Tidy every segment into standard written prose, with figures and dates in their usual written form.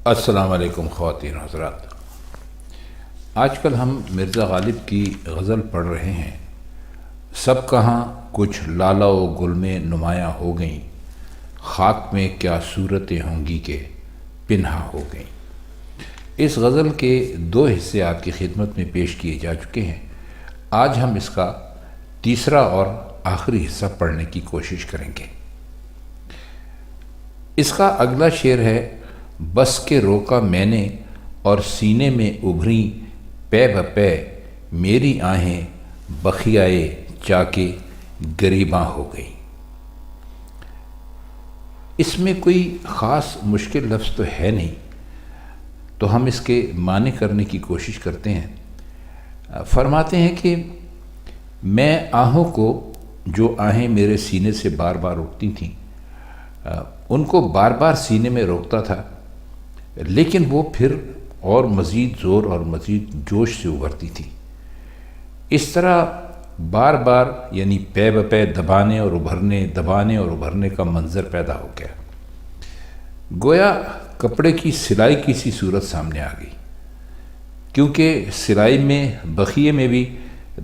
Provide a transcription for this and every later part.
السلام علیکم خواتین حضرات۔ آج کل ہم مرزا غالب کی غزل پڑھ رہے ہیں۔ سب کہاں کچھ لالا و گل میں نمایاں ہو گئیں، خاک میں کیا صورتیں ہوں گی کہ پنہا ہو گئیں۔ اس غزل کے دو حصے آپ کی خدمت میں پیش کیے جا چکے ہیں۔ آج ہم اس کا تیسرا اور آخری حصہ پڑھنے کی کوشش کریں گے۔ اس کا اگلا شعر ہے: بس کے روکا میں نے اور سینے میں ابھریں پے بپے میری آہیں بخیائے چاکے گریباں ہو گئیں۔ اس میں کوئی خاص مشکل لفظ تو ہے نہیں، تو ہم اس کے معنی کرنے کی کوشش کرتے ہیں۔ فرماتے ہیں کہ میں آہوں کو، جو آہیں میرے سینے سے بار بار اٹھتی تھیں، ان کو بار بار سینے میں روکتا تھا، لیکن وہ پھر اور مزید زور اور مزید جوش سے ابھرتی تھی۔ اس طرح بار بار یعنی پے بپے دبانے اور ابھرنے کا منظر پیدا ہو گیا۔ گویا کپڑے کی سلائی کی سی صورت سامنے آ گئی، کیونکہ سلائی میں بخیے میں بھی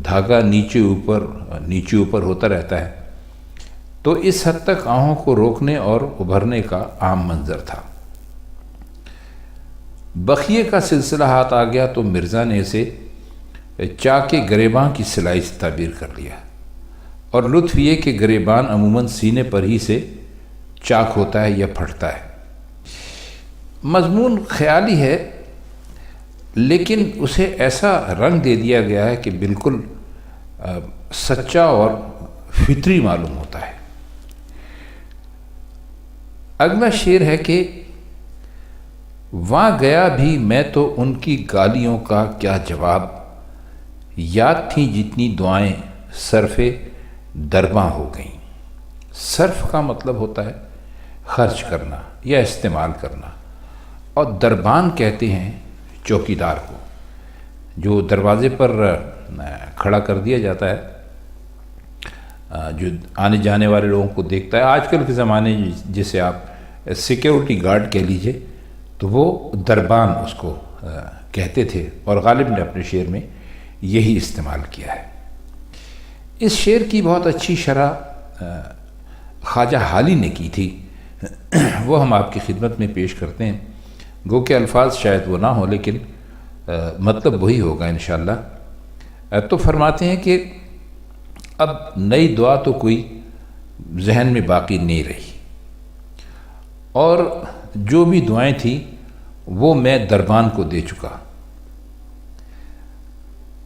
دھاگا نیچے اوپر ہوتا رہتا ہے، تو اس حد تک آہوں کو روکنے اور ابھرنے کا عام منظر تھا۔ بخیے کا سلسلہ ہاتھ آ گیا تو مرزا نے اسے چاک گریباں کی سلائی سے تعبیر کر لیا، اور لطف یہ کہ گریبان عموماً سینے پر ہی سے چاک ہوتا ہے یا پھٹتا ہے۔ مضمون خیالی ہے، لیکن اسے ایسا رنگ دے دیا گیا ہے کہ بالکل سچا اور فطری معلوم ہوتا ہے۔ اگلا شعر ہے کہ وہاں گیا بھی میں تو ان کی گالیوں کا کیا جواب، یاد تھیں جتنی دعائیں صرف درباں ہو گئیں۔ صرف کا مطلب ہوتا ہے خرچ کرنا یا استعمال کرنا، اور دربان کہتے ہیں چوکیدار کو، جو دروازے پر کھڑا کر دیا جاتا ہے، جو آنے جانے والے لوگوں کو دیکھتا ہے۔ آج کل کے زمانے جسے آپ سیکیورٹی گارڈ کہہ لیجئے، تو وہ دربان اس کو کہتے تھے، اور غالب نے اپنے شعر میں یہی استعمال کیا ہے۔ اس شعر کی بہت اچھی شرح خواجہ حالی نے کی تھی، وہ ہم آپ کی خدمت میں پیش کرتے ہیں۔ گو کہ الفاظ شاید وہ نہ ہو، لیکن مطلب وہی ہوگا انشاءاللہ۔ تو فرماتے ہیں کہ اب نئی دعا تو کوئی ذہن میں باقی نہیں رہی، اور جو بھی دعائیں تھیں وہ میں دربان کو دے چکا۔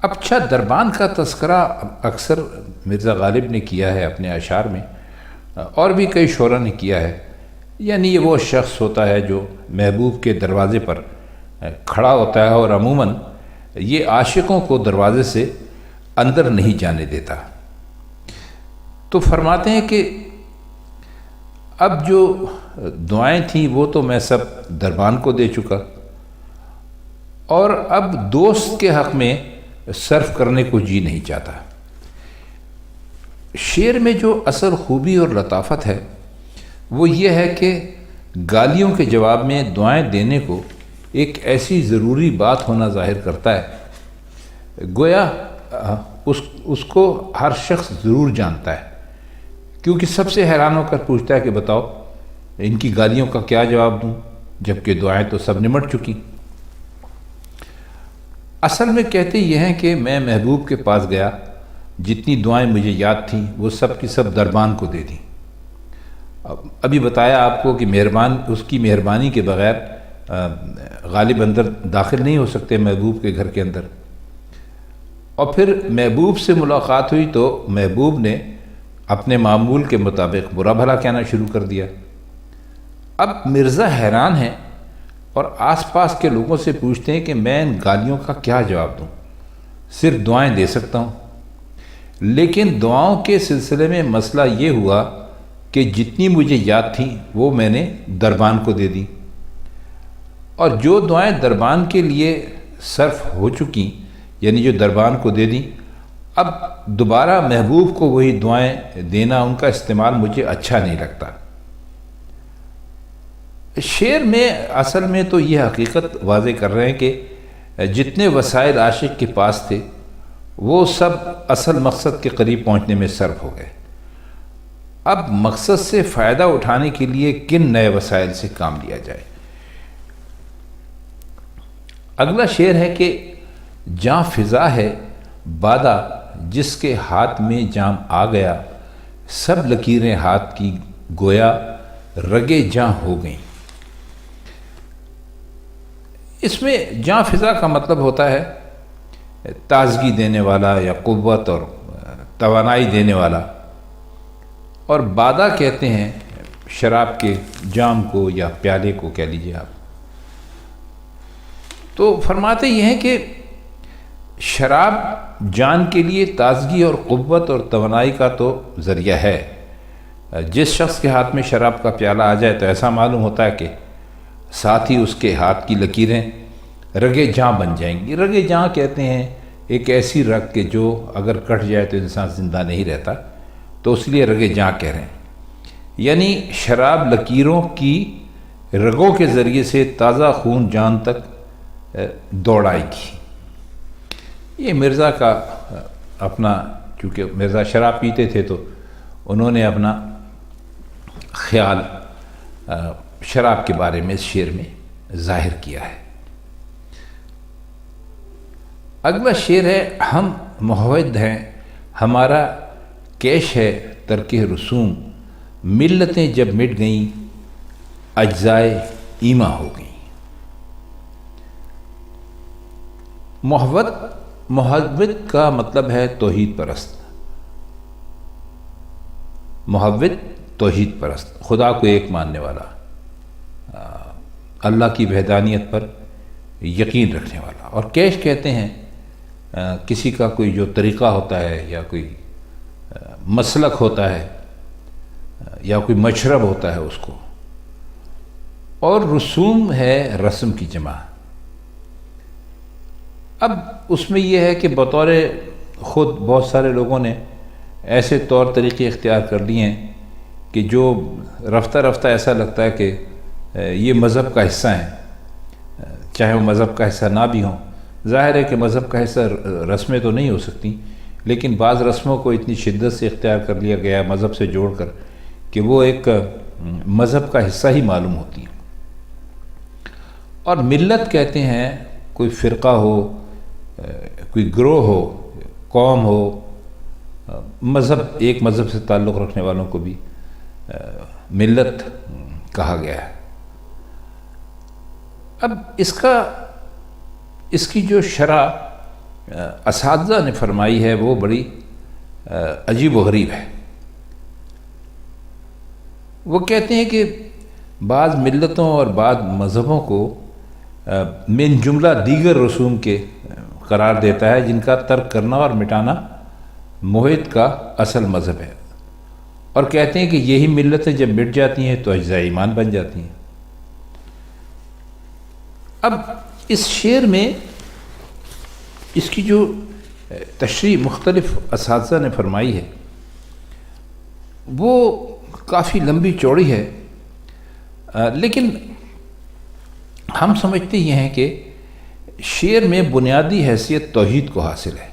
اچھا، دربان کا تذکرہ اکثر مرزا غالب نے کیا ہے اپنے اشعار میں، اور بھی کئی شعراء نے کیا ہے۔ یعنی یہ وہ شخص ہوتا ہے جو محبوب کے دروازے پر کھڑا ہوتا ہے، اور عموماً یہ عاشقوں کو دروازے سے اندر نہیں جانے دیتا۔ تو فرماتے ہیں کہ اب جو دعائیں تھیں وہ تو میں سب دربان کو دے چکا، اور اب دوست کے حق میں صرف کرنے کو جی نہیں چاہتا۔ شعر میں جو اصل خوبی اور لطافت ہے وہ یہ ہے کہ گالیوں کے جواب میں دعائیں دینے کو ایک ایسی ضروری بات ہونا ظاہر کرتا ہے، گویا اس کو ہر شخص ضرور جانتا ہے، کیونکہ سب سے حیران ہو کر پوچھتا ہے کہ بتاؤ ان کی گالیوں کا کیا جواب دوں، جبکہ دعائیں تو سب نمٹ چکی۔ اصل میں کہتے یہ ہیں کہ میں محبوب کے پاس گیا، جتنی دعائیں مجھے یاد تھیں وہ سب کی سب دربان کو دے دیں۔ ابھی بتایا آپ کو کہ اس کی مہربانی کے بغیر غالب اندر داخل نہیں ہو سکتے محبوب کے گھر کے اندر۔ اور پھر محبوب سے ملاقات ہوئی تو محبوب نے اپنے معمول کے مطابق برا بھلا کہنا شروع کر دیا۔ اب مرزا حیران ہیں اور آس پاس کے لوگوں سے پوچھتے ہیں کہ میں ان گالیوں کا کیا جواب دوں، صرف دعائیں دے سکتا ہوں۔ لیکن دعاؤں کے سلسلے میں مسئلہ یہ ہوا کہ جتنی مجھے یاد تھیں وہ میں نے دربان کو دے دی، اور جو دعائیں دربان کے لیے صرف ہو چکیں، یعنی جو دربان کو دے دیں، اب دوبارہ محبوب کو وہی دعائیں دینا، ان کا استعمال مجھے اچھا نہیں لگتا۔ شعر میں اصل میں تو یہ حقیقت واضح کر رہے ہیں کہ جتنے وسائل عاشق کے پاس تھے وہ سب اصل مقصد کے قریب پہنچنے میں صرف ہو گئے۔ اب مقصد سے فائدہ اٹھانے کے لیے کن نئے وسائل سے کام لیا جائے۔ اگلا شعر ہے کہ جاں فضا ہے بادہ جس کے ہاتھ میں جام آ گیا، سب لکیریں ہاتھ کی گویا رگے جاں ہو گئیں۔ اس میں جاں فضا کا مطلب ہوتا ہے تازگی دینے والا یا قوت اور توانائی دینے والا، اور بادہ کہتے ہیں شراب کے جام کو یا پیالے کو کہہ لیجیے آپ۔ تو فرماتے یہ ہیں کہ شراب جان کے لیے تازگی اور قوت اور توانائی کا تو ذریعہ ہے۔ جس شخص کے ہاتھ میں شراب کا پیالہ آ جائے تو ایسا معلوم ہوتا ہے کہ ساتھ ہی اس کے ہاتھ کی لکیریں رگے جاں بن جائیں گی۔ رگے جاں کہتے ہیں ایک ایسی رگ کہ جو اگر کٹ جائے تو انسان زندہ نہیں رہتا، تو اس لیے رگے جاں کہہ رہے ہیں، یعنی شراب لکیروں کی رگوں کے ذریعے سے تازہ خون جان تک دوڑائے گی۔ یہ مرزا کا اپنا، چونکہ مرزا شراب پیتے تھے تو انہوں نے اپنا خیال شراب کے بارے میں اس شعر میں ظاہر کیا ہے۔ اگلا شعر ہے ہم محوّد ہیں ہمارا کیش ہے ترک رسوم، ملتیں جب مٹ گئیں اجزائے ایماں ہو گئیں۔ محوّد کا مطلب ہے توحید پرست۔ محوّد توحید پرست، خدا کو ایک ماننے والا، اللہ کی وحدانیت پر یقین رکھنے والا۔ اور کیش کہتے ہیں کسی کا کوئی جو طریقہ ہوتا ہے یا کوئی مسلک ہوتا ہے یا کوئی مشرب ہوتا ہے اس کو، اور رسوم ہے رسم کی جمع۔ اب اس میں یہ ہے کہ بطور خود بہت سارے لوگوں نے ایسے طور طریقے اختیار کر لیے ہیں کہ جو رفتہ رفتہ ایسا لگتا ہے کہ یہ مذہب کا حصہ ہیں، چاہے وہ مذہب کا حصہ نہ بھی ہوں۔ ظاہر ہے کہ مذہب کا حصہ رسمیں تو نہیں ہو سکتی، لیکن بعض رسموں کو اتنی شدت سے اختیار کر لیا گیا ہے مذہب سے جوڑ کر کہ وہ ایک مذہب کا حصہ ہی معلوم ہوتی ہیں۔ اور ملت کہتے ہیں کوئی فرقہ ہو، کوئی گروہ ہو، قوم ہو، مذہب، ایک مذہب سے تعلق رکھنے والوں کو بھی ملت کہا گیا ہے۔ اب اس کی جو شرح اساتذہ نے فرمائی ہے وہ بڑی عجیب و غریب ہے۔ وہ کہتے ہیں کہ بعض ملتوں اور بعض مذہبوں کو من جملہ دیگر رسوم کے قرار دیتا ہے جن کا ترک کرنا اور مٹانا موحد کا اصل مذہب ہے، اور کہتے ہیں کہ یہی ملتیں جب مٹ جاتی ہیں تو اجزاء ایمان بن جاتی ہیں۔ اب اس شعر میں اس کی جو تشریح مختلف اساتذہ نے فرمائی ہے وہ کافی لمبی چوڑی ہے، لیکن ہم سمجھتے یہ ہیں کہ شعر میں بنیادی حیثیت توحید کو حاصل ہے۔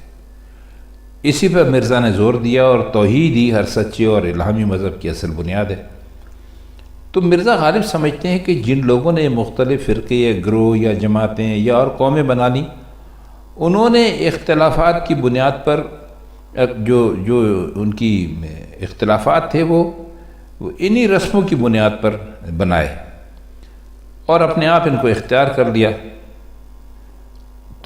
اسی پر مرزا نے زور دیا، اور توحید ہی ہر سچے اور الہامی مذہب کی اصل بنیاد ہے۔ تو مرزا غالب سمجھتے ہیں کہ جن لوگوں نے مختلف فرقے یا گروہ یا جماعتیں یا اور قومیں بنا لیں، انہوں نے اختلافات کی بنیاد پر جو ان کی اختلافات تھے وہ انہی رسموں کی بنیاد پر بنائے اور اپنے آپ ان کو اختیار کر لیا،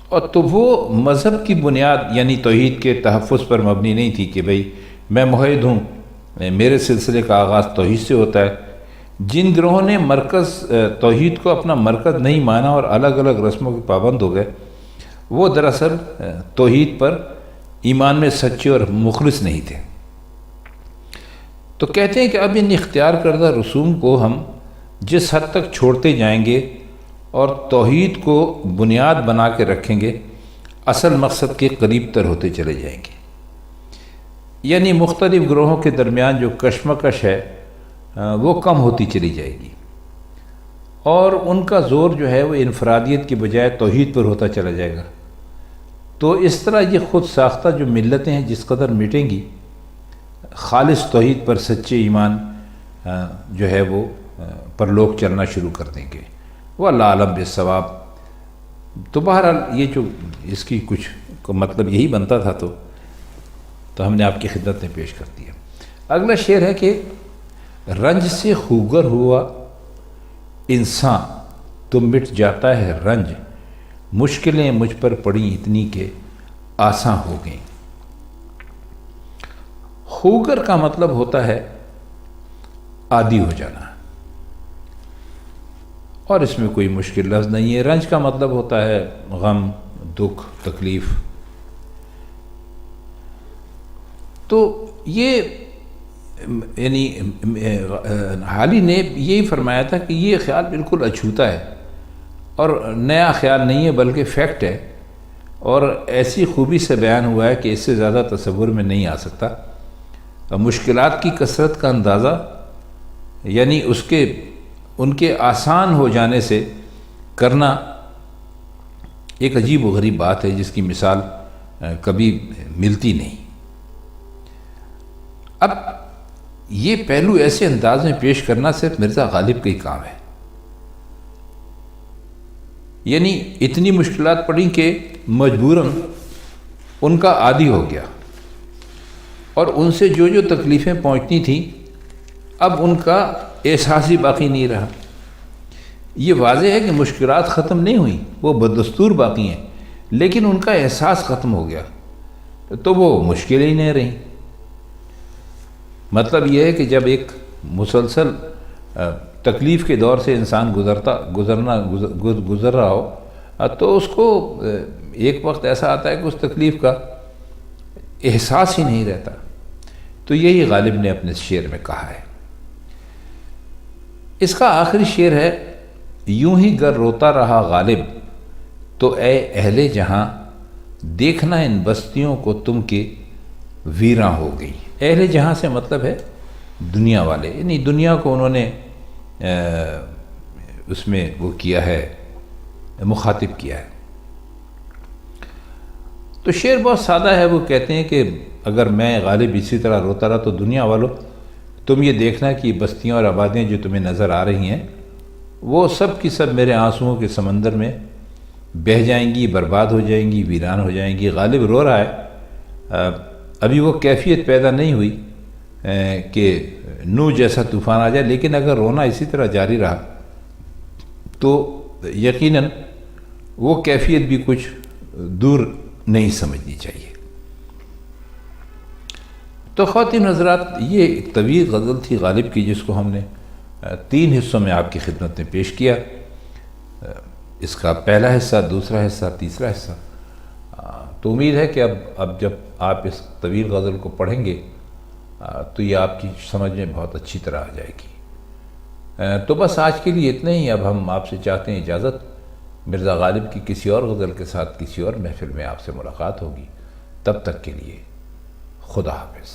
اور تو وہ مذہب کی بنیاد یعنی توحید کے تحفظ پر مبنی نہیں تھی کہ بھئی میں موحد ہوں، میرے سلسلے کا آغاز توحید سے ہوتا ہے۔ جن گروہوں نے مرکز توحید کو اپنا مرکز نہیں مانا اور الگ الگ رسموں کے پابند ہو گئے، وہ دراصل توحید پر ایمان میں سچے اور مخلص نہیں تھے۔ تو کہتے ہیں کہ اب ان اختیار کردہ رسوم کو ہم جس حد تک چھوڑتے جائیں گے اور توحید کو بنیاد بنا کے رکھیں گے، اصل مقصد کے قریب تر ہوتے چلے جائیں گے۔ یعنی مختلف گروہوں کے درمیان جو کشمکش ہے وہ کم ہوتی چلی جائے گی، اور ان کا زور جو ہے وہ انفرادیت کی بجائے توحید پر ہوتا چلا جائے گا۔ تو اس طرح یہ خود ساختہ جو ملتیں ہیں جس قدر مٹیں گی، خالص توحید پر سچے ایمان جو ہے وہ پر لوگ چلنا شروع کر دیں گے۔ واللہ اعلم بالصواب۔ تو بہرحال یہ جو اس کی کچھ مطلب یہی بنتا تھا، تو ہم نے آپ کی خدمت میں پیش کر دیا۔ اگلا شعر ہے کہ رنج سے خوگر ہوا انسان تو مٹ جاتا ہے رنج، مشکلیں مجھ پر پڑیں اتنی کہ آساں ہو گئیں۔ خوگر کا مطلب ہوتا ہے عادی ہو جانا، اور اس میں کوئی مشکل لفظ نہیں ہے۔ رنج کا مطلب ہوتا ہے غم، دکھ، تکلیف۔ تو یہ یعنی حالی نے یہی فرمایا تھا کہ یہ خیال بالکل اچھوتا ہے اور نیا خیال نہیں ہے بلکہ فیکٹ ہے، اور ایسی خوبی سے بیان ہوا ہے کہ اس سے زیادہ تصور میں نہیں آ سکتا۔ مشکلات کی کثرت کا اندازہ یعنی ان کے آسان ہو جانے سے کرنا ایک عجیب و غریب بات ہے جس کی مثال کبھی ملتی نہیں۔ اب یہ پہلو ایسے انداز میں پیش کرنا صرف مرزا غالب کا ہی کام ہے، یعنی اتنی مشکلات پڑیں کہ مجبوراً ان کا عادی ہو گیا، اور ان سے جو جو تکلیفیں پہنچتی تھیں اب ان کا احساس ہی باقی نہیں رہا۔ یہ واضح ہے کہ مشکلات ختم نہیں ہوئیں، وہ بدستور باقی ہیں، لیکن ان کا احساس ختم ہو گیا تو وہ مشکلیں ہی نہیں رہیں۔ مطلب یہ ہے کہ جب ایک مسلسل تکلیف کے دور سے انسان گزر رہا ہو تو اس کو ایک وقت ایسا آتا ہے کہ اس تکلیف کا احساس ہی نہیں رہتا۔ تو یہی غالب نے اپنے شعر میں کہا ہے۔ اس کا آخری شعر ہے، یوں ہی گر روتا رہا غالب تو اے اہل جہاں، دیکھنا ان بستیوں کو تم کے ویراں ہو گئی۔ اہل جہاں سے مطلب ہے دنیا والے، یعنی دنیا کو انہوں نے اس میں وہ کیا ہے، مخاطب کیا ہے۔ تو شعر بہت سادہ ہے، وہ کہتے ہیں کہ اگر میں غالب اسی طرح روتا رہا تو دنیا والوں تم یہ دیکھنا کہ بستیاں اور آبادیاں جو تمہیں نظر آ رہی ہیں وہ سب کی سب میرے آنسوؤں کے سمندر میں بہہ جائیں گی، برباد ہو جائیں گی، ویران ہو جائیں گی۔ غالب رو رہا ہے، ابھی وہ کیفیت پیدا نہیں ہوئی کہ نوح جیسا طوفان آ جائے، لیکن اگر رونا اسی طرح جاری رہا تو یقیناً وہ کیفیت بھی کچھ دور نہیں سمجھنی چاہیے۔ تو خواتین حضرات، یہ ایک طویل غزل تھی غالب کی جس کو ہم نے 3 حصوں میں آپ کی خدمت میں پیش کیا۔ اس کا پہلا حصہ، دوسرا حصہ، تیسرا حصہ۔ تو امید ہے کہ اب جب آپ اس طویل غزل کو پڑھیں گے تو یہ آپ کی سمجھ میں بہت اچھی طرح آ جائے گی۔ تو بس آج کے لیے اتنا ہی۔ اب ہم آپ سے چاہتے ہیں اجازت۔ مرزا غالب کی کسی اور غزل کے ساتھ کسی اور محفل میں آپ سے ملاقات ہوگی۔ تب تک کے لیے خدا حافظ۔